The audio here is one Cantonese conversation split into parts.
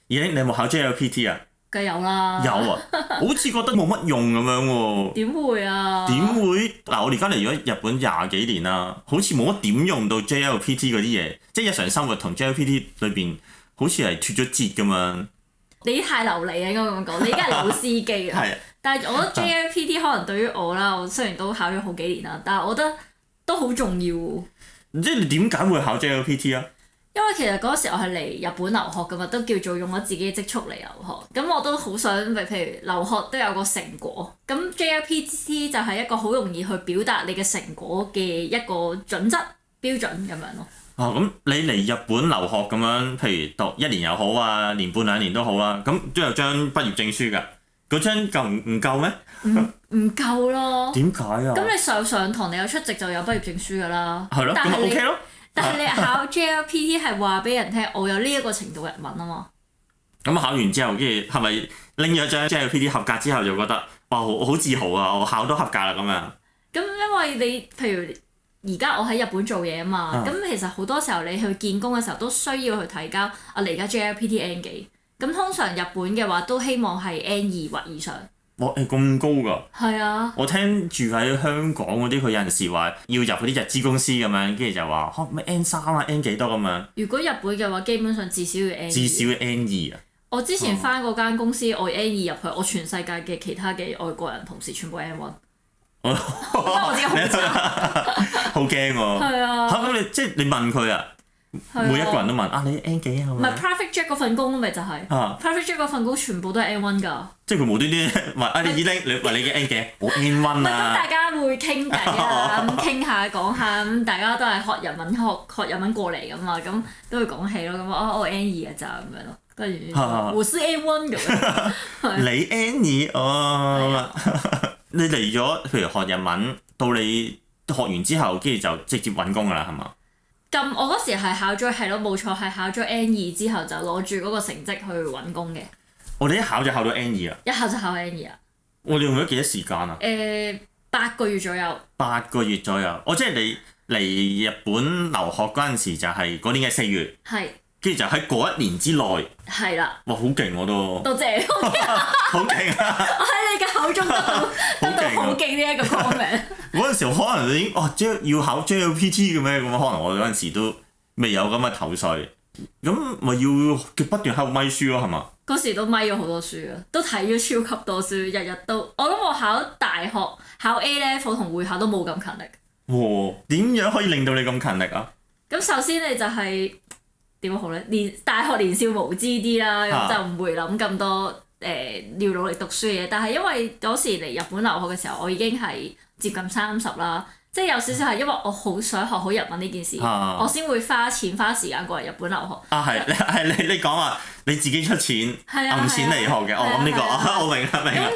你有冇考 JLPT 啊？梗有啦。有啊，好似覺得冇乜用咁樣喎。點會啊？點會？嗱，我哋而家嚟咗日本廿幾年啦，好似冇乜點用到 JLPT 嗰啲嘢，即係日常生活同 JLPT 裏邊好似係脫咗節咁樣。你太流利啊！應該咁講，你而家係老司機啊。係。但係我覺得 JLPT 可能對於我啦，我雖然都考咗好幾年啦，但係我覺得都好重要喎。即係你點解會考 JLPT 啊？因為其實嗰時我係嚟日本留學㗎嘛，都叫做用咗自己嘅積蓄嚟留學。咁我都好想，譬如留學都有個成果。咁 JLPT 就係一個好容易去表達你嘅成果嘅一個準則標準咁樣咯。咁你嚟日本留學咁樣，譬如讀1年又好啊，年半2年都好啊，咁都有張畢業證書㗎。嗰張夠唔夠咩？唔夠咯。點解啊？咁你上堂你有出席就有畢業證書㗎啦。係咯，咁咪 OK 咯。但係你考 JLPT 係話俾人聽，我有呢一個程度日文啊嘛。咁考完之後，跟住係咪拎咗張 JLPT 合格之後就覺得哇好自豪啊！我考都合格啦咁樣。咁因為你譬如而家我喺日本做嘢啊嘛，咁其實好多時候你去見工嘅時候都需要去提交你而家 JLPT N 幾。咁通常日本嘅話都希望係 N2或以上。哇！咁高㗎？係啊。我聽住喺香港嗰啲，佢有陣時話要入嗰啲日資公司咁樣，跟住就話咩 N3啊 N 幾多咁樣。如果日本嘅話，基本上至少要 N2。至少要 N2啊！我之前返嗰間公司，我 N2 入去，我全世界嘅其他嘅外國人同事全部 N1。我自己好差。好驚喎！係啊。咁你即係你問佢啊？每一個人都問你 N 幾啊？唔係 Private Jet 嗰份工咪就係。Private Jet 嗰份工全部都係 N1 㗎。即係佢無端端問你話你嘅 N 幾？我 N1 啊！咁大家會傾偈啊，咁傾下講下，咁大家都係學日文學日文過嚟㗎嘛，咁都會講起咯。咁我 N2 㗎咋咁樣咯，跟住我是 N1 咁樣。你 N2 哦。你嚟咗譬如學日文，到你學完之後，跟住就直接揾工㗎啦，係嘛？我嗰時係考咗係咯，冇錯係考咗 N2 之後就攞住嗰個成績去揾工嘅。我哋一考就考到 N2 啊！一考就考 N2 啊！我哋用咗幾多時間啊？8個月左右。8個月左右，即係你嚟日本留學嗰陣時就係嗰年嘅4月。係。跟住就喺嗰一年之內。係啦。哇！好勁我都。多謝。好勁啊！我喺你嘅口中得到好勁呢一個 comment。嗰陣時可能已經要考 JLPT 嘅咩咁，可能我嗰陣時都未有咁嘅頭緒，咁咪要不斷喺度咪書咯，係嘛？嗰時都咪咗好多書啊，都睇咗超級多書，日日都。我諗我考大學考 A level 同會考都冇咁勤力。哇！點樣可以令到你咁勤力啊？咁首先你就係點好咧？大學年少無知啲啦，咁就唔會諗咁多要努力讀書嘅嘢。但係因為嗰時嚟日本留學嘅時候，我已經係接近30啦，即係有少少係因為我好想學好日文呢件事，我先會花錢花時間過嚟日本留學。係你講話你自己出錢揞錢嚟學嘅，咁呢個我明啦，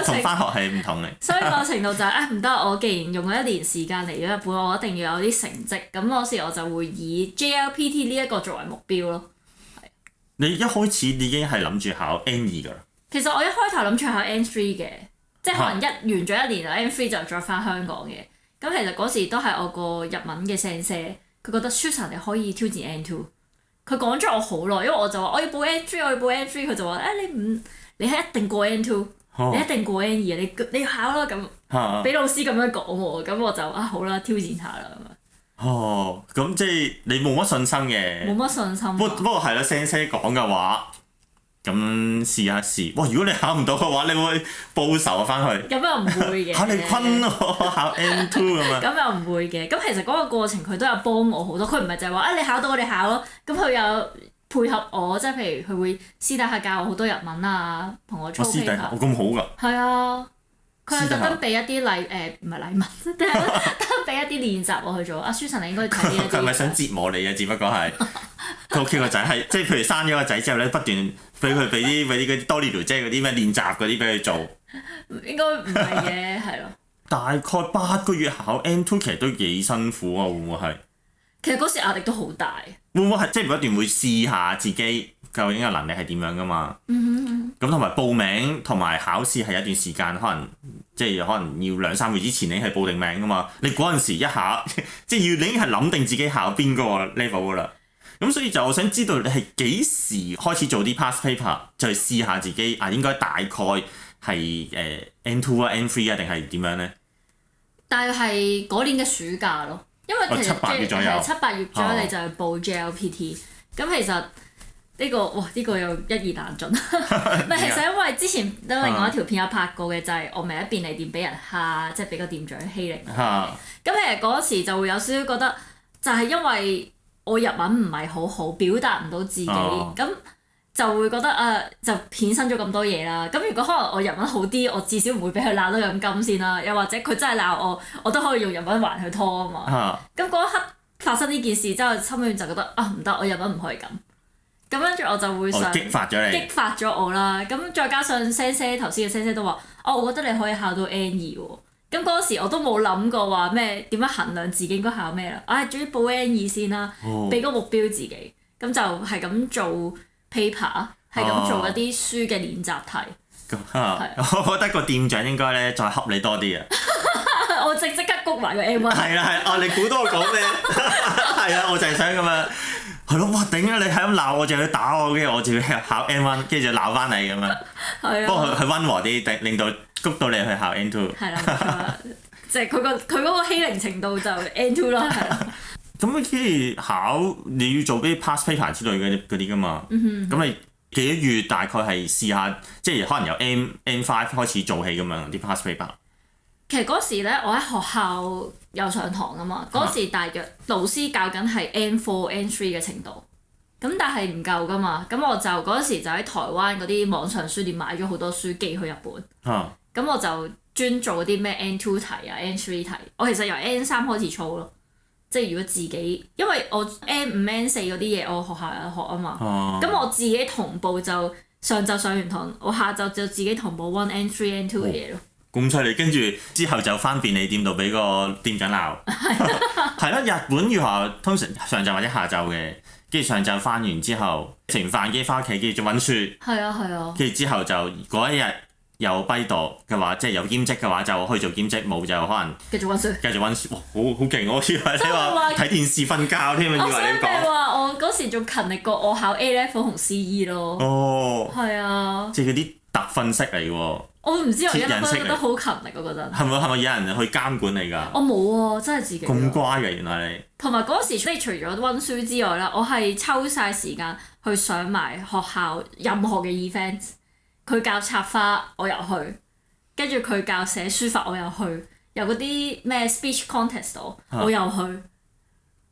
同返學係唔同嘅。所以個程度就係唔得，我既然用咗1年時間嚟咗日本，我一定要有啲成績。咁嗰時我就會以 JLPT 呢一個作為目標咯。你一開始已經係諗住考 N2 㗎啦？其實我一開頭諗住考 N3 嘅，即係可能完咗1年啦，N3 就再返香港嘅。咁其實嗰時都係我個日文嘅先生，佢覺得 Susan 你可以挑戰 N2。佢講咗我好耐，因為我就話我要報 N3，我要報 N3，佢就話你係一定過 N2，你一定過 N2 啊！你考啦咁，俾老師咁樣講喎，咁我就好啦，挑戰下啦咁樣。咁即係你冇乜信心嘅。冇乜信心。不過係啦，先生講嘅話。咁試下試，哇！如果你考唔到嘅話，你會報仇啊翻去。咁又唔會嘅。你昆我考 N2 咁樣。咁又唔會嘅，咁其實嗰個過程佢都有幫我好多，佢唔係就係話你考到我哋考咯，咁佢有配合我，即係譬如佢會私底下教我好多日文啊，同我操 paper。私底下？咁好㗎？係啊，佢係特登俾一啲唔係禮物，特登俾一啲練習我去做。阿 Susan 你應該睇呢一啲。佢係咪想折磨你啊？只不過係佢屋企個仔係即係譬如生咗個仔之後咧，不斷。俾啲嗰啲多利條即係嗰啲咩練習嗰啲俾佢做，應該唔係嘅，係咯。大概8個月考 N2 其實都幾辛苦啊，會唔會係？其實嗰時壓力都好大。會唔會係即係不斷會試下自己究竟嘅能力係點樣㗎嘛？咁同埋報名同埋考試係一段時間，可能要2-3個月之前你係報定名㗎嘛。你嗰陣時一考，即係你已經係諗定自己考邊個 level 㗎啦。咁所以就我想知道你係幾時開始做啲 past paper，就係試下自己應該大概係N2 啊 N3 啊定係點樣咧？大約係嗰年嘅暑假咯，因為其實7、8月左右7、8月左右你就去報 JLPT，咁其實呢個又一言難盡。唔係其實因為之前另外一條片有拍過嘅，就係我咪喺便利店俾人蝦，即係俾個店長欺凌。咁其實嗰時就會有少少覺得，就係因為我日文唔係好好，表達唔到自己，咁就會覺得就衍生咗咁多嘢啦。咁如果可能我日文好啲，我至少唔會俾佢鬧得咁金先啦。又或者佢真係鬧我，我都可以用日文還佢拖啊嘛。咁嗰一刻發生呢件事之後，心裏面就覺得唔得，我日文唔可以咁。咁跟住我就會想激發咗我啦。咁再加上先生頭先嘅先生都話，我覺得你可以考到 N2 喎。咁嗰時我都冇諗過話咩點樣衡量自己應該考咩啦。總之報 N2 先啦，俾個目標自己。咁就係咁做 paper，係咁做一啲書嘅練習題。我覺得個店長應該咧再恰你多啲啊！我即刻谷埋個 M1。係啦，你估到我講咩？係啊，我就係想咁樣。係咯，哇頂啊！你係咁鬧我，就要打我，跟住我就要考 N1，跟住就鬧翻你咁樣。係啊。不過佢溫和啲，令到谷到你去考 N2。係啦，即係佢嗰個欺凌程度就 N2 啦，係啦。咁跟住考你要做啲 past paper 之類嗰啲噶嘛？咁你幾個月大概係試下，即係可能由 N5 開始做起咁樣啲 past paper。其實嗰時咧，我喺學校有上堂啊嘛。嗰時大約老師教緊係 N4、N3 嘅程度，咁但係唔夠噶嘛。咁我就嗰時就喺台灣嗰啲網上書店買咗好多書寄去日本。咁我就專做啲咩 N2 題啊、N3 題。我其實由 N3 開始操咯，即係如果自己，因為我 N5、N4 嗰啲嘢我學校有學啊嘛。咁我自己同步就上晝上完堂，我下晝就自己同步溫 N3、N2 嘅嘢咯。咁犀利，跟住之後就翻便利店度俾個店長鬧。係咯，日本語學校通常上晝或者下晝嘅，跟住上晝翻完之後食完飯，跟住翻屋企繼續溫書。係啊。跟住之後就嗰一日有跛度嘅話，即係有兼職嘅話就可以做兼職，冇就可能繼續溫書。哇，好勁！我以為你話睇電視瞓覺添，以為你講。我話我嗰時仲勤力過我考 A Level 同 CE 咯。係啊。即係嗰啲特訓式嚟喎。我唔知，我一直都覺得好勤力，我覺得。係咪有人去監管你㗎？我冇喎，真係自己。咁乖嘅原來你。同埋嗰時即係除咗溫書之外啦，我係抽晒時間去上埋學校任何嘅 event。佢教插花，我又去；跟住佢教寫書法，我又去。有嗰啲咩 speech contest 我又去。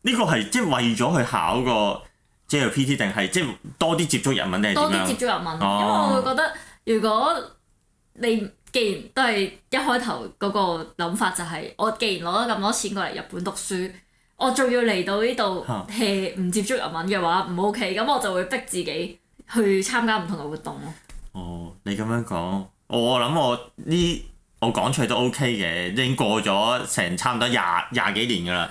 呢個係即係為咗去考個 JLPT 定係即係多啲接觸日文定係點樣？多啲接觸日文，因為我會覺得如果你既然都係一開頭嗰個諗法就係，我既然攞咗咁多錢過嚟日本讀書，我仲要嚟到呢度唔接觸日文嘅話唔 OK，咁我就會逼自己去參加唔同嘅活動咯。你咁樣講，我諗我講出嚟都 OK 嘅，已經過咗成差唔多廿幾年㗎啦。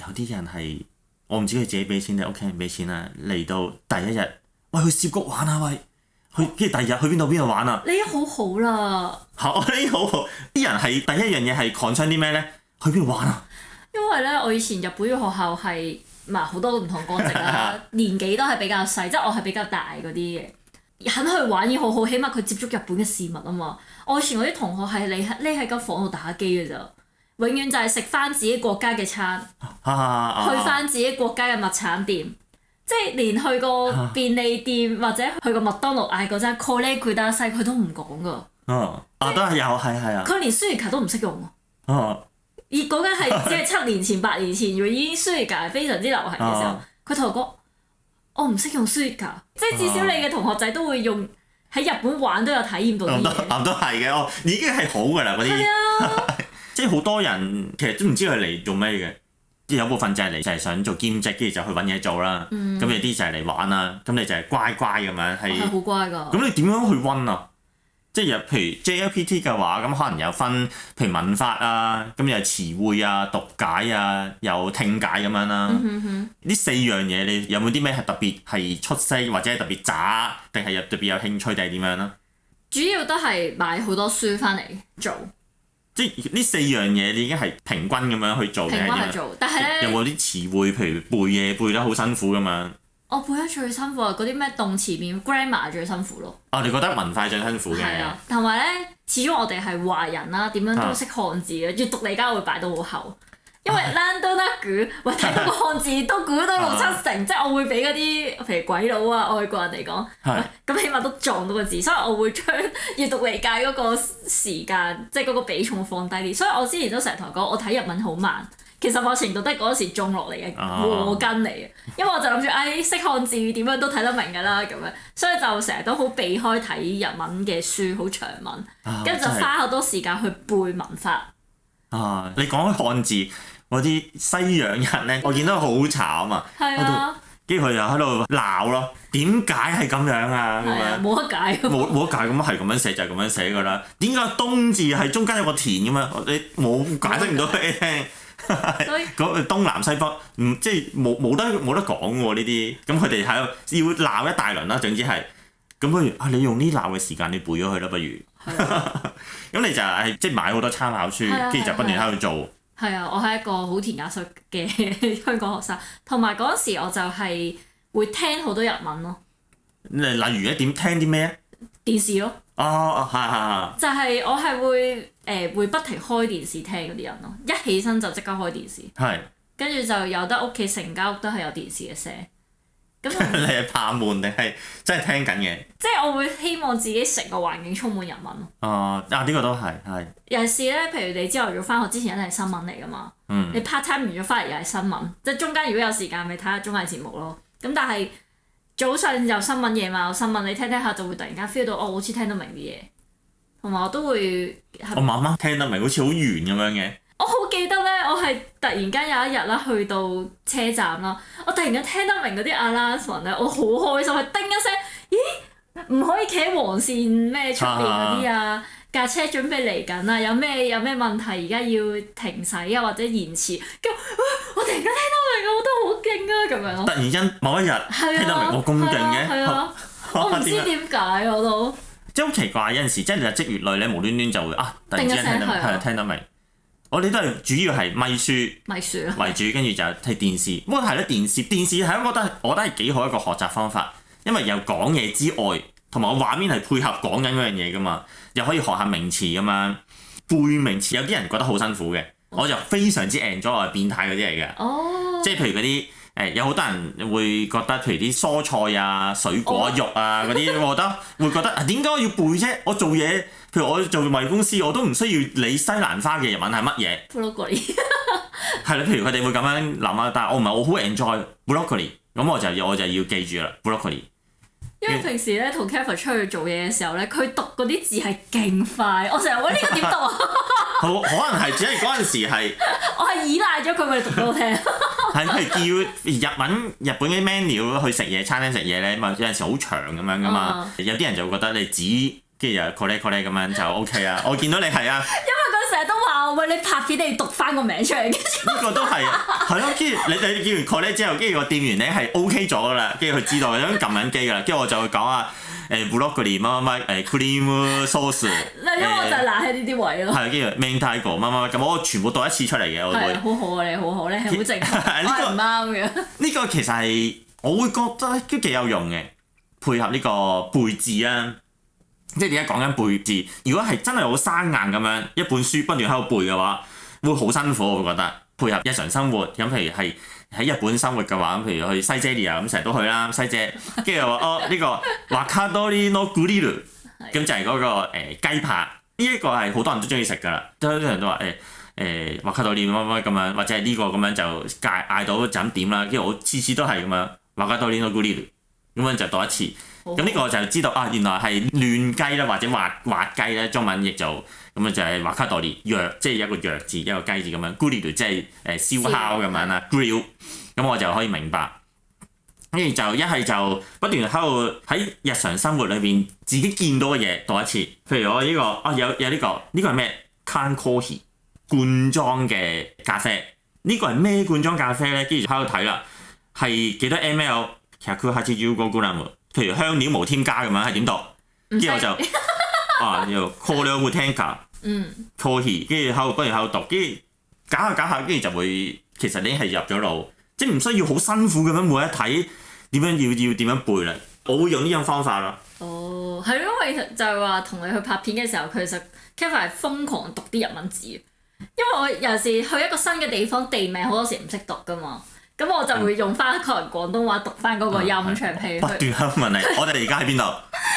有啲人係我唔知佢自己俾錢定屋企人俾錢啊，嚟到第一日，喂去涉谷玩啊喂！跟住第二日去邊度玩啊？你已經好好啦。我已經好好。啲人係第一樣嘢係 concern 啲咩咧？去邊度玩啊？因為咧，我以前日本語學校係好多唔同國籍啦，年紀都係比較細，即係我係比較大嗰啲嘅，肯去玩已經好好，起碼佢接觸日本嘅事物啊嘛。我以前嗰啲同學係匿喺間房度打機嘅咋，永遠就係食翻自己國家嘅餐，去翻自己國家嘅物產店。即係連去個便利店或者去個麥當勞嗌嗰陣 call 佢打細佢都唔講㗎。都係有係啊。佢連 Suica 都唔識用喎。而嗰間係只係7年前8年前，已經 Suica 係非常之流行嘅時候，佢同我講：我唔識用 Suica，即係至少你嘅同學仔都會用，喺日本玩都有體驗到啲嘢。都係嘅，已經係好㗎啦嗰啲。即係好多人其實都唔知佢嚟做咩嘅。有部分就係嚟就係想做兼職，跟住就去揾嘢做啦。咁有啲就係嚟玩啦。咁你就係乖乖咁樣係。係好乖㗎。咁你點樣去溫啊？即係譬如 JLPT 嘅話，咁可能有分，譬如文法啊，咁有詞彙啊、讀解啊、有聽解咁樣啦。呢4樣嘢你有冇啲咩係特別係出色，或者係特別渣，定係特別有興趣定係點樣啦？主要都係買好多書翻嚟做。即係呢4樣嘢你已經係平均咁樣去做嘅。平均去做，但係咧有冇啲詞彙，譬如背嘢背得好辛苦咁樣？我背得最辛苦係嗰啲咩動詞面 grammar 最辛苦咯。你覺得文化最辛苦嘅？係啊，同埋咧，始終我哋係華人啦，點樣都識漢字嘅，閱讀理解會擺到好後。因為爛到得估，喂睇到個漢字都估到6、7成，即係我會俾嗰啲譬如鬼佬啊外國人嚟講，咁起碼都撞到個字，所以我會將閱讀理解嗰個時間，即係嗰個比重放低啲。所以我之前都成日同佢講，我睇日文好慢，其實某程度都係嗰時種落嚟嘅禍根嚟嘅。因為我就諗住，識漢字點樣都睇得明㗎啦咁樣，所以就成日都好避開睇日文嘅書，好長文，跟住就花好多時間去背文法。你講開漢字嗰啲西洋人咧，我見到好慘啊！係啊，跟住佢就喺度鬧咯，點解係咁樣啊？咁樣冇得解。冇得解咁係咁樣寫就係咁樣寫㗎啦。點解東字係中間有個田咁樣？你冇解釋唔到俾你聽。嗰東南西北即係冇得講喎呢啲。咁佢哋喺度要鬧一大輪啦。總之係咁，不如你用呢鬧嘅時間你背咗佢啦，不如。咁你就係即係買好多參考書，跟住就不斷喺度做。係啊，我係一個好填鴨式嘅香港學生，同埋嗰陣時我就係會聽好多日文咯。例如咧點聽啲咩啊？電視咯。係。就係我係會不停開電視聽嗰啲人咯，一起身就即刻開電視。係。跟住就有得屋企成間屋都係有電視嘅聲。咁你係怕悶定係真係聽緊嘅？即係我會希望自己成個環境充滿日文咯。呢個都係。尤其是咧，譬如你朝頭早翻學之前一定係新聞嚟㗎嘛。你 part time 完咗翻嚟又係新聞，即係中間如果有時間咪睇下綜藝節目咯。咁但係早上有新聞，夜晚有新聞，你聽聽下就會突然間 feel 到好似聽得明啲嘢，同埋我都會。我慢慢聽得明，好似好圓咁樣嘅。我好記得咧，我係突然間有一日啦，去到車站啦，我突然間聽得明嗰啲 announcement 咧，我好開心，係叮一聲，咦，唔可以企喺黃線咩出邊嗰啲啊？架車準備嚟緊啊！有咩問題而家要停駛啊，或者延遲？跟住我突然間聽得明，我覺得好勁啊！咁樣咯。突然間某一日聽得明，我咁勁嘅。係啊，我唔知點解我都。即係好奇怪，有陣時即係日積月累咧，無端端就會突然之間聽得明。我哋都係主要係咪書為主，跟住就睇電視。不過係咧，電視係我覺得係幾好一個學習方法，因為有講嘢之外，同埋個畫面係配合講緊嗰樣嘢噶嘛，又可以學下名詞咁樣背名詞。有啲人覺得好辛苦嘅，我就非常之 enjoy，我係變態嗰啲嚟嘅。即係譬如嗰啲有好多人會覺得，譬如啲蔬菜啊、水果、肉啊嗰啲，我會覺得點解我要背啫？我做嘢，譬如我做貿易公司，我都唔需要理西蘭花嘅日文係乜嘢。broccoli 係啦，譬如佢哋會咁樣諗啊，但係我好 enjoy broccoli， 咁我就要記住啦 broccoli。因為平時咧同 Kevin 出去做嘢嘅時候咧，佢讀嗰啲字係勁快，我成日話呢個點讀啊？可能係只係嗰陣時係我係依賴咗佢咪讀俾我聽。係譬如叫日本嘅 menu 去食嘢，餐廳食嘢咧，有陣時好長咁樣噶嘛。有啲人就會覺得你指跟住又 collect 咁樣就 OK 啊。我見到你係啊。因為佢成日都話喂，你拍片你要讀翻個名出嚟。呢個都係係咯，跟住你叫完 collect 之後，跟住個店員咧係 OK 咗噶啦，跟住佢知道咁撳緊機噶啦，跟住我就會講broccoli 乜乜乜cream sauce。因為我就懶喺呢啲位咯。係，跟住 mentaiko 乜乜咁，我全部讀一次出嚟嘅，我會。好好啊，你好好，你係好正，我係唔啱嘅。呢個其實係我會覺得都幾有用嘅，配合呢個背字啊。即係而家講緊背字，如果係真係好生硬咁樣一本書不斷喺度背嘅話，會好辛苦。我會覺得配合日常生活咁，譬如係喺日本生活嘅話，咁譬如去西姐利啊，咁成日都去啦，西姐，跟住又話呢個ワカドリのグリル，咁就係嗰個雞扒，呢一個係好多人都中意食㗎啦，好多人都話ワカドリ乜乜咁樣，或者係呢個咁樣就嗌到就咁點啦，跟住我次次都係咁樣ワカドリのグリル，咁樣就讀一次。咁呢個就知道原來係嫩雞啦，或者滑雞咧，中文譯就咁樣就係ワカドリ藥，即係一個藥字一個雞字咁樣。グリル即係燒烤咁樣啦 ，grill， 咁我就可以明白。跟住就一係就不斷喺度喺日常生活裏邊自己見到嘅嘢讀一次。譬如我呢個有呢個係咩？缶 coffee 罐裝嘅咖啡，呢個係咩罐裝咖啡咧？跟住喺度睇啦，係幾多 ml？185g。譬如香料無添加咁樣係點讀？跟住我就啊叫 Korea Utenka Kohi， 跟住不如喺度讀，跟住搞下，跟住就會其實你已經係入咗腦，即係唔需要好辛苦咁樣每一睇點樣要點樣背啦。我會用呢種方法咯。哦，係因為就係話同你去拍片嘅時候，其實 Kevin 係瘋狂讀啲日文字，因為我有時去一個新嘅地方，地名好多時唔識讀噶嘛，咁我就會用翻可能廣東話讀翻嗰個音出嚟，譬如不斷喺度問你，我哋而家喺邊度？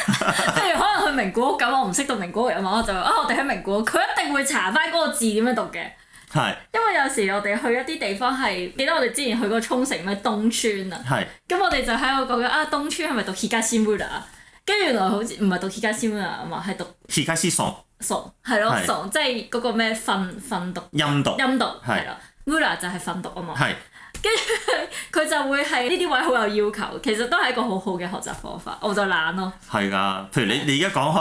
譬如可能去名古屋咁，我唔識讀名古屋日文，我就我哋喺名古屋，佢一定會查翻嗰個字點樣讀嘅。係。因為有時我哋去一啲地方係，記得我哋之前去過沖繩咩東村啊。係。咁我哋就喺度講緊啊，東村係咪讀 Higashimura？跟住原來好似唔係讀 Higashimura 啊嘛，係讀 Higashison。係咯，son即係嗰個咩訓讀。音讀。係啦。Mura 就係訓讀啊嘛。係。跟住佢就會係呢啲位好有要求，其實都係一個好好嘅學習方法，我就懶咯。係㗎，譬如你而家講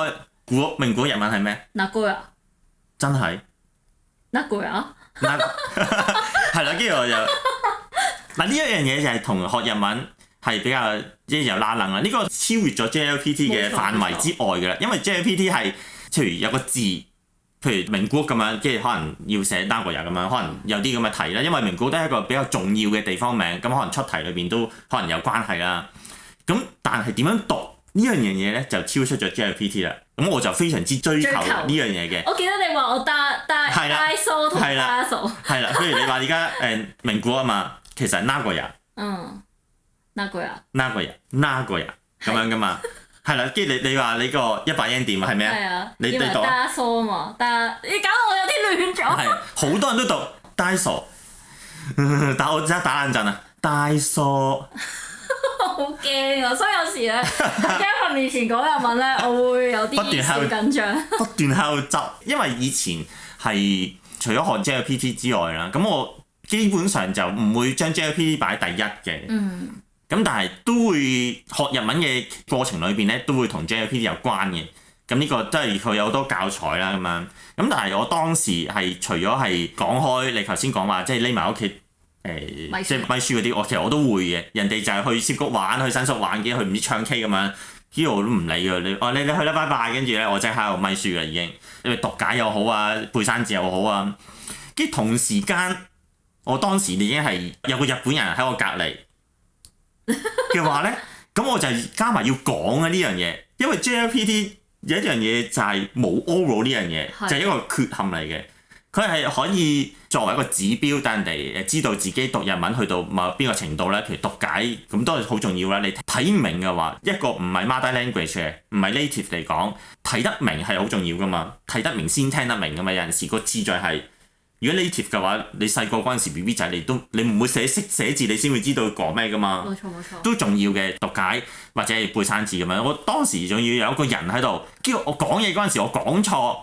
開名古屋日文係咩？Nagoya。真係。Nagoya。係啦，跟住我就嗱呢一樣嘢就係同學日文係比較即係有拉楞啦。呢個超越咗 JLPT 嘅範圍之外㗎啦，因為 JLPT 係譬如有個字，譬如名古屋咁樣，跟住可能要寫Nagoya咁樣，可能有啲咁嘅題啦。因為名古屋都係一個比較重要嘅地方名，咁可能出題裏邊都可能有關係啦。咁但係點樣讀呢樣嘢咧，就超出咗 JLPT 啦。咁我就非常之追求呢樣嘢嘅。我記得你話我Daiso同 Daiso。係啦，譬如你話而家名古屋啊嘛，其實係Nagoya。Nagoya 咁樣噶嘛。係啦，跟住你話你個100 yen 店係咩啊？係啊。你讀啊 Daiso 啊嘛，但係你搞到我有啲亂咗。係，好多人都讀 Daiso， 但我真係打冷震啊 Daiso。好驚啊！所以有時咧喺 Kevin 面前講日文咧，我會有啲小緊張。不斷喺度執，因為以前係除咗學 JLPT 之外啦，咁我基本上就唔會將 JLPT 擺第一嘅。咁但係都會學日文嘅過程裏邊咧，都會同 JLPT 有關嘅。咁呢個都係佢有好多教材啦咁樣。咁但係我當時係除咗係講開你頭先講話，即係匿埋屋企。即係咪書嗰啲，其實我都會嘅。人哋就係去涉谷玩，去新宿玩，跟住去唔知唱 K 咁樣，呢個我都唔理㗎。你去啦，拜拜。跟住咧，我即係喺度咪書㗎已經。因為讀解又好啊，背生字又好啊。跟住同時間，我當時已經係有個日本人喺我隔離嘅話咧，咁我就加埋要講啊呢樣嘢，因為 JLPT 有一樣嘢就係冇 oral 呢樣嘢，就係一個缺陷嚟嘅。佢係可以作為一個指標，等人哋知道自己讀日文去到某邊個程度咧。譬如讀解咁都係好重要啦。你睇唔明嘅話，一個唔係 mother language 嘅，唔係 native 嚟講，睇得明係好重要噶嘛。睇得明先聽得明噶嘛。有陣時個次序係，如果 native 嘅話，你細個嗰陣時 BB 仔你唔會識寫字，你先會知道講咩噶嘛。冇錯。都重要嘅讀解或者係背生字咁樣。我當時仲要有一個人喺度，跟住我講嘢嗰陣時，我講錯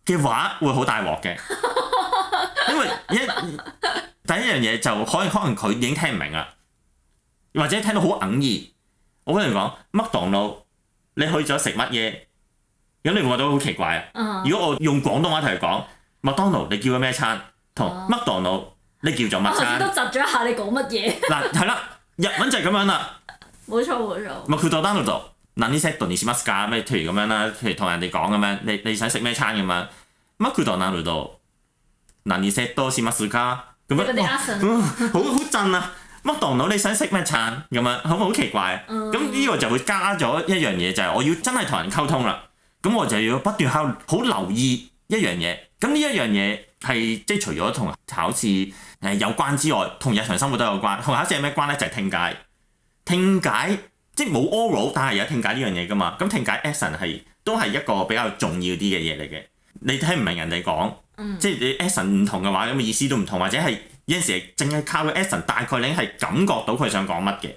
嘅話會好大鑊嘅，因為第一樣嘢就可能佢已經聽唔明啦，或者聽到好哽耳。我跟住講麥當勞，你去咗食乜嘢？咁你會覺得好奇怪啊！如果我用廣東話同佢講麥當勞，你叫咗咩餐？同麥當勞你叫咗乜餐？我都窒咗一下，你講乜嘢？嗱係啦，日文就係咁樣啦。冇錯。麥佢當單度讀，嗱呢 set 你試乜㗎？咩譬如咁樣啦，譬如同人哋講咁樣，你想食咩餐咁樣？乜佢當單度？嗱呢 set 多試乜試㗎？咁樣好震啊！麥當勞你想食咩餐咁樣？好奇怪。咁呢個就會加咗一樣嘢，就係我要真係同人溝通啦。咁我就要不斷好留意一樣嘢。咁呢一樣嘢係即係除咗同考試有關之外，同日常生活都有關。同考試有咩關咧？就係聽解。聽解即係冇 oral， 但係有聽解呢樣嘢㗎嘛。咁聽解 action 都係一個比較重要啲嘅嘢嚟嘅。你聽唔明人哋講，即係你 action 唔同嘅話，咁嘅意思都唔同，或者係有陣時淨係靠個 action， 大概你係感覺到佢想講乜嘅。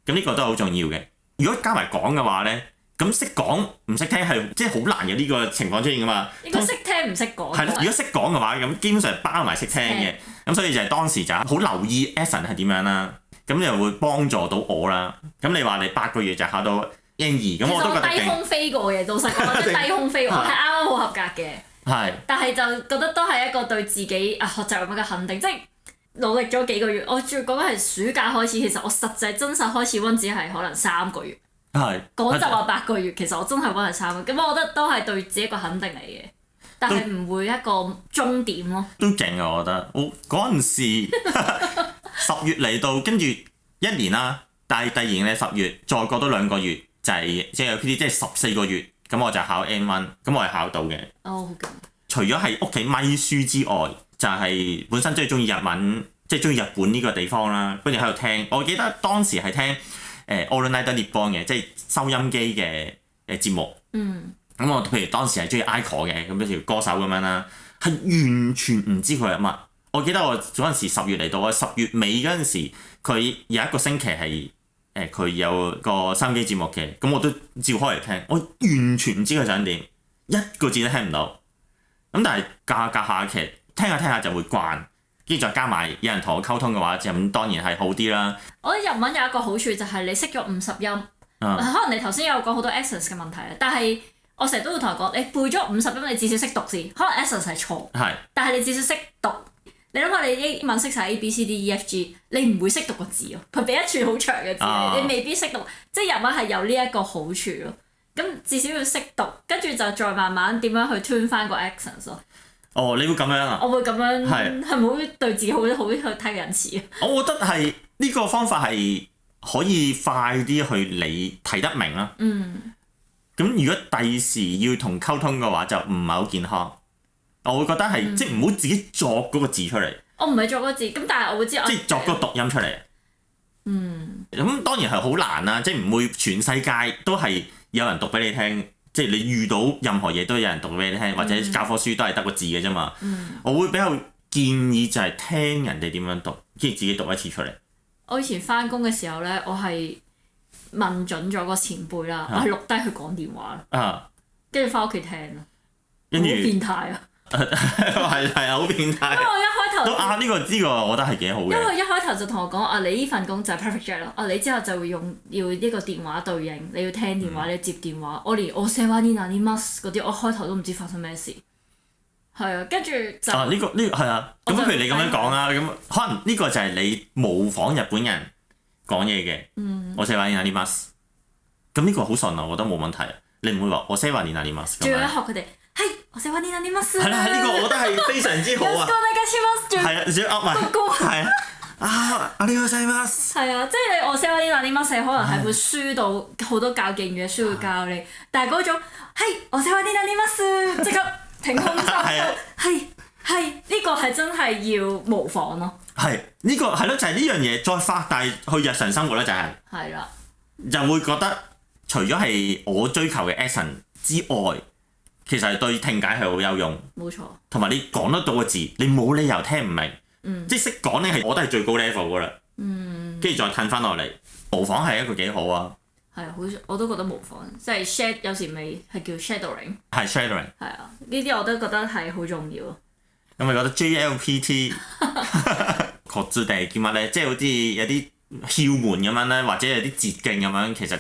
咁呢個都係好重要嘅。如果加埋講嘅話咧，咁識講唔識聽係即係好難嘅呢個情況出現㗎嘛。應該識聽唔識講。係咯，如果識講嘅話，咁基本上包埋識聽嘅。咁所以就係當時就好留意 action 係點樣啦。咁又會幫助到我啦。咁你話你8個月就考到 N2，咁我都覺得勁。其實我低空飛過嘅，老實講，即係低空飛，我係啱啱好合格嘅。係。但係就覺得都係一個對自己學習日文嘅肯定，即係努力咗幾個月。我仲講緊係暑假開始，其實我實際真實開始温只係可能3個月。係講就話8個月，其實我真係揾係3個，咁我覺得都係對自己一個肯定嚟嘅，但係唔會一個終點咯。都勁啊！我覺得我嗰陣時10月嚟到，跟住1年啦，但係第二年咧10月再過多2個月就係 JLPT，即係14個月，咁我就考 N1，咁我係考到嘅。哦，好勁！除咗係屋企咪書之外，就係、本身真係中意日文，即係中意日本呢個地方啦，跟住喺度聽。我記得當時係聽All Night Nippon 嘅，即係收音機嘅節目。咁我譬如當時係中意 Aiko 嘅，咁一條歌手咁樣啦，係完全唔知佢係乜。我記得我嗰陣時10月嚟到，我10月尾嗰陣時，佢有一個星期係佢有個收音機節目嘅，咁我都照開嚟聽，我完全唔知佢想點，一個字都聽唔到。咁但係隔下其實聽下就會慣，跟住再加埋有人同我溝通嘅話，咁當然係好啲啦。我覺得日文有一個好處就係你識咗50音，可能你頭先有講好多 accent 嘅問題啊，但係我成日都會同人講，你背咗50音，你至少識讀字，可能 accent 係錯，但係你至少識讀。你諗下，你英文識晒 A B C D E F G， 你唔會識讀個字喎，佢俾一串好長嘅字，你未必識讀。即係日文係有呢一個好處咯。咁至少要識讀，跟住就再慢慢點樣去 turn 翻個 accent 咯。哦，你會咁樣啊？我會咁樣，係咪好對自己好太仁慈啊？我覺得係呢個方法係可以快啲去你睇得明啦。咁如果第時要同溝通嘅話，就唔係好健康。我會覺得係、即係唔好自己作嗰個字出嚟。我唔係作個字，咁但係我會知即係作個讀音出嚟。咁當然係好難啦，即係唔會全世界都係有人讀俾你聽，即係你遇到任何嘢都有人讀俾你聽，或者教科書都係得個字嘅啫嘛。我會比較建議就係聽人哋點樣讀，跟住自己讀一次出嚟。我以前翻工嘅時候咧，我係問準咗個前輩啦，我係錄低佢講電話啦，跟住翻屋企聽啦，好變態啊！係好變態。因為我一開頭都呢個我覺得係幾好嘅。因為一開頭就同我講你呢份工就係 perfect job 咯，你之後就會要呢個電話對應，你要聽電話，你要接電話。我連我 say 話呢嗱呢 must 嗰啲，我開頭都唔知發生咩事。係啊，跟住就呢個係啊。咁譬如你咁樣講啦，咁可能呢個就係你模仿日本人講嘢嘅。我 say 話呢嗱呢 must，咁呢個好順啊，我覺得冇問題。你唔會話我 say 話呢嗱呢 must。仲要學佢哋。係，我寫話呢啲乜事？係啦，呢個我覺得係非常之好啊！係啊，少噏埋。係啊，呢個細乜？係啊，即係我寫話呢啲乜事，可能係會書到好多教敬語嘅書會教你，但係嗰種係我寫話呢啲乜事，即刻停空心。係呢個係真係要模仿咯。係呢個係咯，就係呢樣嘢再發大去日常生活咧，就係。係啦。就會覺得除咗係我追求嘅 action 之外。其實係對聽解係好有用，冇錯。同埋你講得到個字，你冇理由聽唔明。即係識講咧，我覺得係最高 level 噶啦。跟住再褪翻落嚟，模仿係一個幾好啊。係啊，我都覺得模仿，即係 shad 有時咪係叫 shadowing。係 shadowing。係啊，呢啲我都覺得係好重要。咁你覺得 JLPT 學字定係叫乜咧？即係好似有啲竅門咁樣咧，或者有啲捷徑咁樣，其實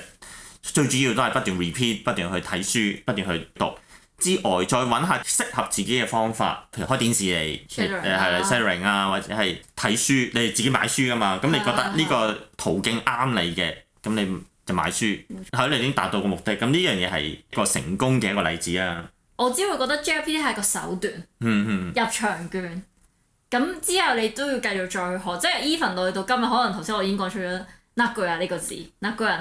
最主要都係不斷 repeat， 不斷去睇書，不斷去讀。之外，再揾下適合自己嘅方法，譬如開電視嚟係 sharing 啊，或者係睇書，你哋自己買書噶嘛。咁你覺得呢個途徑啱你嘅，咁你就買書，係你已經達到個目的。咁呢樣嘢係個成功嘅一個例子啊。我只會覺得 JLPT 係個手段，入場券。咁之後你都要繼續再學，即係 even 到今日，可能頭先我已經講出咗 Nagoya 呢個字 Nagoya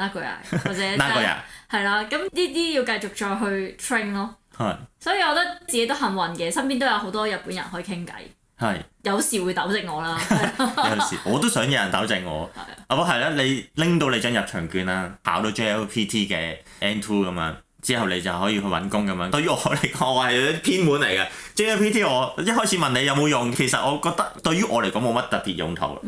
或者係啦。咁呢啲要繼續再去 train 咯。所以我覺得自己都幸運嘅，身邊都有好多日本人可以傾偈。有時會糾正我啦。有時我都想有人糾正我。係啦，你拎到你張入場券啦，考到 JLPT 嘅 N2 咁樣，之後你就可以去揾工咁樣。對於我嚟講，我係有啲偏門嚟嘅。JLPT 我一開始問你有冇用，其實我覺得對於我嚟講冇乜特別用途。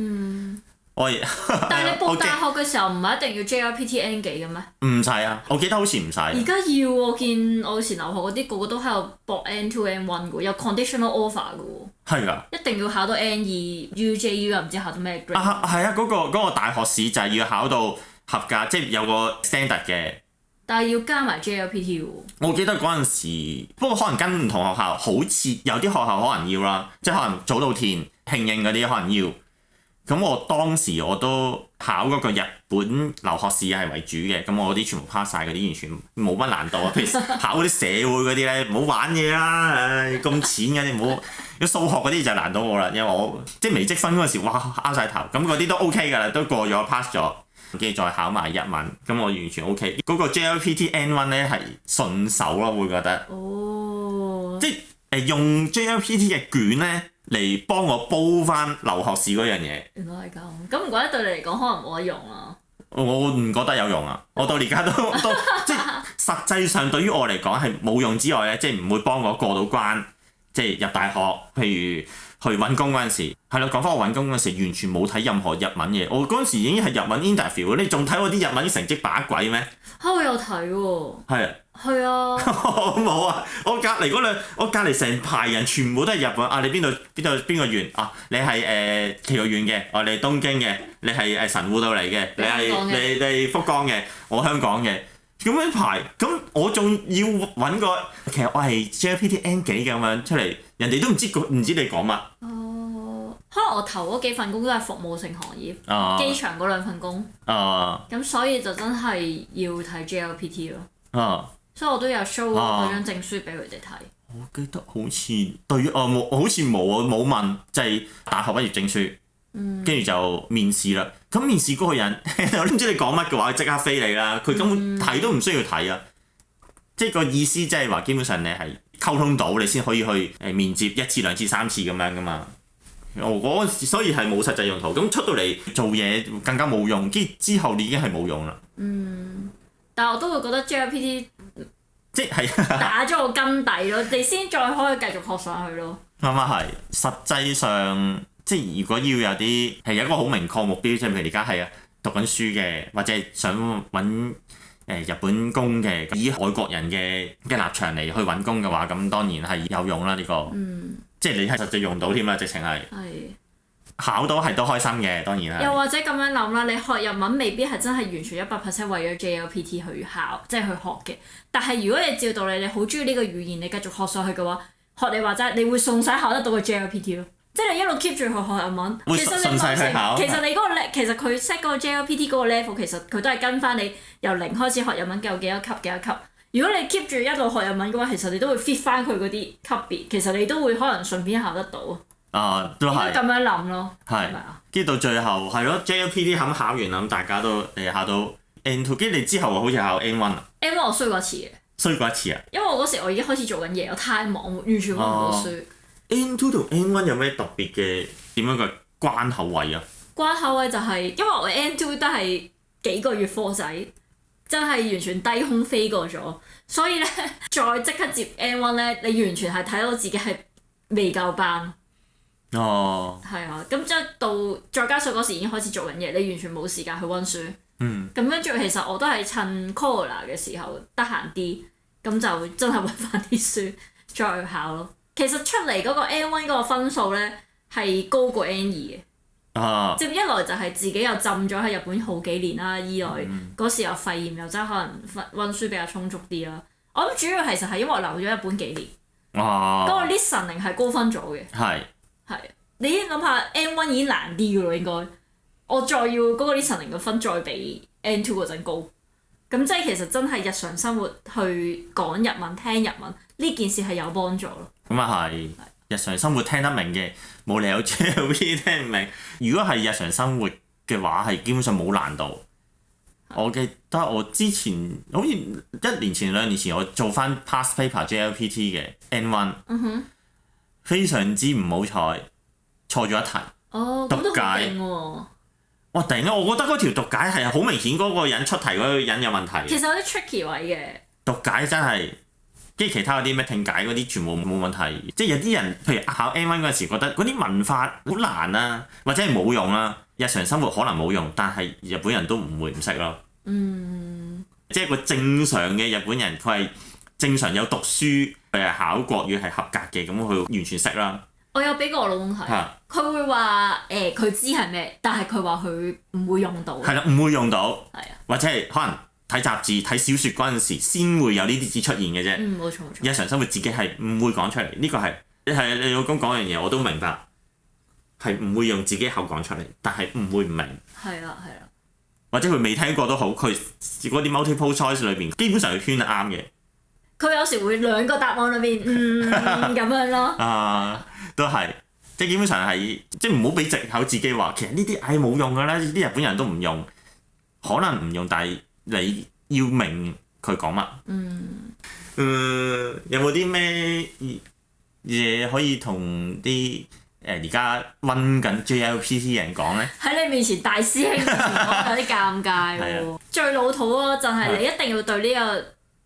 但係你報大學嘅時候唔係一定要 JLPT N 幾嘅咩？唔使啊，我記得好似唔使。而家要我見我以前留學嗰啲個個都喺度搏 N2 N1 嘅喎，有 conditional offer 嘅喎。係㗎。一定要考到 N2 UJU 又唔知考到咩 grade。係啊，嗰個大學試就係要考到合格，即係有個 standard 嘅。但係要加埋 JLPT 喎。我記得嗰陣時，不過可能跟唔同學校，好似有啲學校可能要啦，即係可能早稻田、慶應嗰啲可能要。咁我當時我都考嗰個日本留學試係為主嘅，咁我啲全部 pass 曬嗰啲，完全冇乜難度啊。譬如考嗰啲社會嗰啲咧，唔好玩嘢啦，咁淺嘅你唔好。啲數學嗰啲就難到我啦，因為我即係微積分嗰陣時，哇拗晒頭，咁嗰啲都 OK 㗎啦，都過咗 pass 咗，跟住再考埋日文，咁我完全 OK。嗰個 JLPT N1 咧係順手咯，會覺得。哦。即係用 JLPT 嘅卷咧嚟幫我煲翻留學試嗰樣嘢。原來係咁，咁唔怪得對你嚟講可能冇得用啊。我唔覺得有用啊！我到而家都即係實際上對於我嚟講係冇用之外咧，即係唔會幫我過到關。即係入大學，譬如去揾工嗰陣時，係咯，講翻我揾工嗰陣時，完全冇睇任何日文嘢。我嗰陣時已經係日文 interview，你仲睇我啲日文成績把鬼咩？我有睇喎。係啊。係啊。我冇啊！我隔離成排人全部都係日本啊！你邊個縣啊？你係埼玉縣嘅，你係東京嘅，你係神戶度嚟嘅，你係福岡嘅，我香港嘅。咁樣排，咁我仲要揾個，其實我係 JLPT N 幾咁樣出嚟，人哋都唔知你講乜。哦，可能我頭嗰幾份工都係服務性行業，機場嗰兩份工。咁所以就真係要睇 JLPT 咯。所以我都有 show 嗰張證書俾佢哋睇。我記得好似對冇，好似冇問，就係大學畢業證書。跟住就面試啦。咁面試嗰個人，我都唔知你講乜嘅話，即刻飛你啦。佢根本睇都唔需要睇啊。即係個意思，即係話基本上你係溝通到，你先可以去面接1次、2次、3次咁樣噶嘛。我所以係冇實際用途。咁出到嚟做嘢更加冇用，跟住之後你已經係冇用啦。但係我都會覺得 JLPT 即係打咗個根底咯，你先再可以繼續學上去咯。啱啱係實際上。即係如果要有啲係有一個好明確目標，即係譬如而家係讀緊書嘅，或者係想揾日本工嘅，以外國人嘅立場嚟去揾工嘅話，咁當然係有用啦呢個。即係你係實際用到添啦，直情係。考到係都開心嘅，當然啦。又或者咁樣諗啦，你學日文未必係真係完全100% 為咗 JLPT 去考，即係去學嘅。但係如果你照道理，你好中意呢個語言，你繼續學上去嘅話，學你話齋，你會順勢考得到個 JLPT 咯。即係你一路 keep 住去學日文，其實你順勢去考。其實你嗰個其實佢 set 嗰個 JLPT 嗰個 level，其實佢都係跟翻你由0開始學日文，有幾多級幾多級。如果你 keep 住一路學日文嘅話，其實你都會 fit 翻佢嗰啲級別，其實你都會可能順便考得到。都係。應該咁樣諗咯。係。係咪啊？跟住到最後係咯 ，JLPT 肯考完啦，咁大家都考到 N2，跟住你之後好似考 N1 啊。N1 我衰過一次嘅。衰過一次啊？因為我嗰時我已經開始做緊嘢，我太忙，完全揾唔到書。N2 同 N1 有咩特別嘅點樣嘅關口位啊？關口位就係因為我 N2 都係幾個月課仔，真係完全低空飛過咗，所以咧再即刻接 N1 咧，你完全係睇到自己係未夠班。係啊，咁即係到再加上嗰時已經開始做緊嘢，你完全冇時間去温書。咁跟住其實我都係趁 Corona 嘅時候得閒啲，咁就真係温翻啲書再去考咯。其實出嚟嗰個 N1 嗰個分數咧係高過 N2 嘅。即係一來就係自己又浸咗喺日本好幾年啦，二來嗰時又肺炎，又真係可能温書比較充足啲啦。我諗主要其實係因為我留咗日本幾年，嗰個 listening 係高分咗嘅。係你諗下 N1 已經難啲㗎咯，應該我再要嗰個 listening 嘅分再比 N2 嗰陣高，咁即係其實真係日常生活去講日文、聽日文呢件事係有幫助咯。咁啊係，日常生活聽得明嘅，冇理由 JLPT 聽唔明。如果係日常生活嘅話，係基本上冇難度。我記得我之前好似1年前、2年前，我做翻 past paper JLPT 嘅 N1，非常之唔好彩，錯咗一題。讀解喎。哇！突然間，我覺得嗰條讀解係好明顯，嗰個人出題嗰個人有問題。其實有啲 tricky 位嘅。讀解真係。跟住其他嗰啲咩聽解嗰啲全部冇問題，即係有啲人譬如考 N1 嗰陣時覺得嗰啲文法好難啊，或者係冇用啦，日常生活可能冇用，但係日本人都唔會唔識咯。即係個正常嘅日本人，佢係正常有讀書，佢係考國語係合格嘅，咁佢完全識啦。我有俾過我老公睇，佢會話佢知係咩，但係佢話佢唔會用到。係啦，唔會用到。或者係可能。睇雜誌、睇小説嗰陣時，先會有呢啲字出現嘅啫。冇錯冇錯。日常生活自己係唔會講出嚟，呢個係你老公講樣嘢，我都明白。係唔會用自己口講出嚟，但係唔會唔明。係啦係啦。或者佢未聽過都好，佢嗰啲 multiple choice 裏邊，基本上佢圈得啱嘅。佢有時會兩個答案裏邊咁樣咯。啊，都係，即係基本上係，即係唔好俾藉口自己話，其實呢啲係冇用㗎啦，啲日本人都唔用，可能唔用，但係你要明佢講乜。有冇啲咩嘢可以同啲而家温緊 JLPT 人講咧？喺你面前大師兄面前講有啲尷尬喎。最老土咯，就係你一定要對呢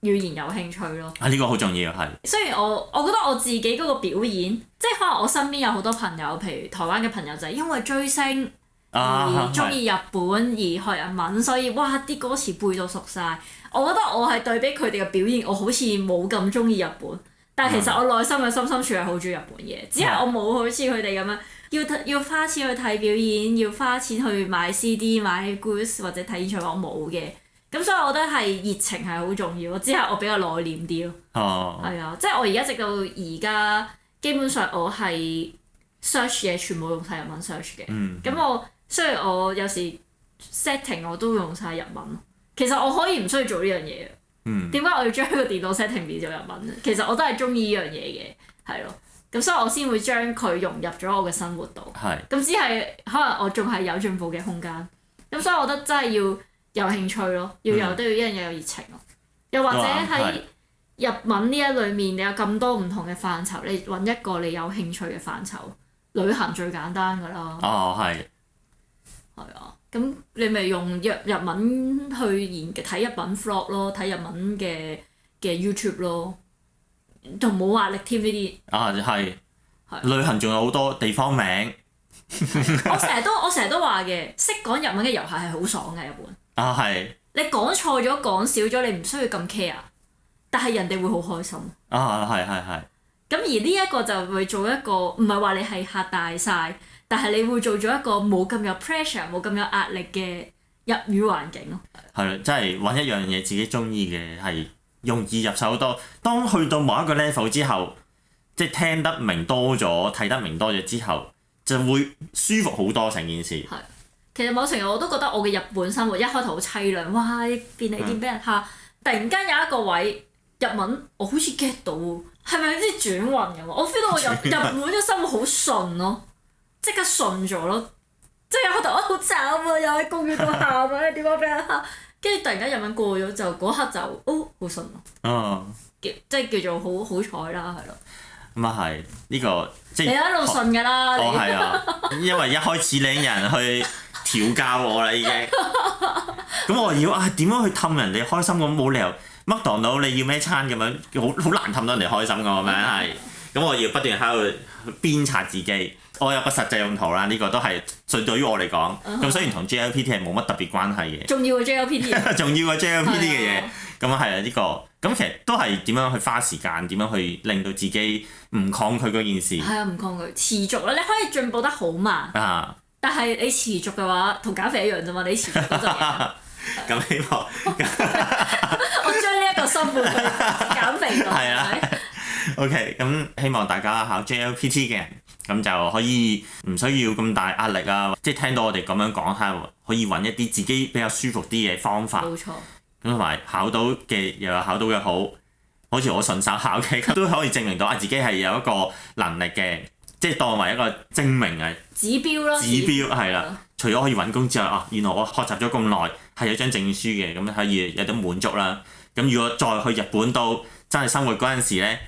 個語言有興趣咯。呢個好重要，係。雖然我覺得我自己嗰個表演，即係可能我身邊有好多朋友，譬如台灣嘅朋友就係因為追星而中意日本而學日文，所以哇啲歌詞背到熟晒。我覺得我係對比佢哋嘅表現，我好似冇咁中意日本，但係其實我內心嘅深深處係好中意日本嘢，只係我冇好似佢哋咁樣要花錢去睇表演，要花錢去買 CD 買 goods 或者睇演唱會，我冇嘅。咁所以我覺得係熱情係好重要，只係我比較內斂啲咯。係啊，即係我而家直到而家，基本上我係 search 嘢全部用晒日文 search 嘅。咁我雖然我有時 setting 我都用晒日文，其實我可以唔需要做呢樣嘢。點解我要將個電腦 setting 變做日文咧？其實我都係中意呢樣嘢嘅，係咯。咁所以我先會將佢融入咗我嘅生活度。咁只係可能我仲係有進步嘅空間。咁所以我覺得真係要有興趣咯，都要一樣嘢有熱情咯。又或者喺日文呢一裏面，你有咁多唔同嘅範疇，你揾一個你有興趣嘅範疇，旅行最簡單㗎啦。係啊。咁你咪用日文去睇日文 vlog 咯，睇日文嘅 YouTube 咯，同冇壓力添呢啲。旅行仲有好多地方名。我成日都話嘅，識講日文嘅遊客係好爽嘅日本。你講錯咗講少咗，你唔需要咁 care，但係人哋會好開心。咁而呢一個就會做一個，唔係話你係嚇大晒。但係你會做咗一個冇咁有 pressure、冇咁有壓力嘅日語環境咯。係咯，即係揾一樣嘢自己中意嘅係容易入手好多。當去到某一個 level 之後，即係聽得明多咗、睇得明多咗之後，就會舒服好多成件事。係，其實某程度我都覺得我嘅日本生活一開頭好凄涼，哇！便利店俾人蝦，突然間有一個位日文我好似 get 到，係咪有啲轉運咁？我 feel 到我日本嘅生活好順咯。即刻順咗咯，即係開頭好慘啊！又喺公園度喊啊，點解俾人蝦？跟住突然間日文過咗，就嗰刻就好順咯。即係叫做好彩啦，係咯。咁啊係，呢個即係你一路順㗎啦。係啊，因為一開始你有人去調教我啦已經。咁我要點樣去氹人哋開心咁？冇理由麥當勞你要咩餐咁樣，好難氹到人哋開心㗎咁樣係。咁我要不斷喺度鞭策自己。我有個實際用途啦，呢個都係對於我嚟講，咁雖然同 JLPT 係冇乜特別關係嘅，重要過 JLPT，重要過 JLPT 嘅嘢，咁係啊呢個，咁其實都係點樣去花時間，點樣去令到自己唔抗拒嗰件事。係啊，唔抗拒，持續啦，你可以進步得好慢，但係你持續嘅話，同減肥一樣啫嘛，你持續嗰陣嘢。咁希望我將呢一個心換去減肥度。係啊。OK，咁希望大家考 JLPT 嘅人。咁就可以唔需要咁大壓力啊！即係聽到我哋咁樣講下，可以揾一啲自己比較舒服啲嘅方法。冇錯。咁同埋考到嘅又有考到嘅好似我順手考嘅都可以證明到自己係有一個能力嘅，即係當為一個證明嘅指標咯。指標係啦，除咗可以揾工之外，原來我學習咗咁耐係有張證書嘅，咁可以有得滿足啦。咁如果再去日本度真係生活嗰陣時咧，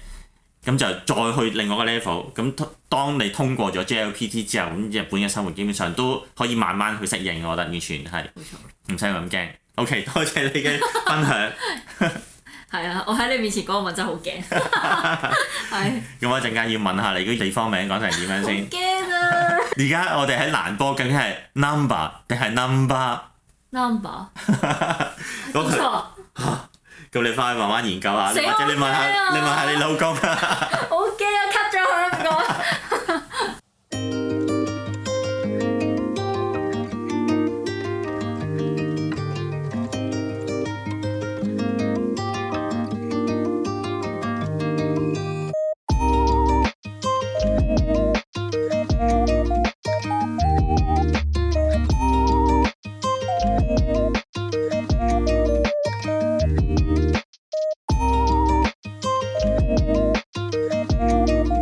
咁就再去另外一個 level，咁當你通過咗 JLPT 之後，咁日本嘅生活基本上都可以慢慢去適應，我覺得完全係唔使咁驚。OK， 多謝你嘅分享。係啊，我喺你面前講我真係好驚。係。咁我陣間要問下你嗰啲地方名講成點樣先？驚啊！而家我哋喺蘭波究竟係 number 定係 number？number。冇錯。咁你翻去慢慢研究下，或者你問下你老公。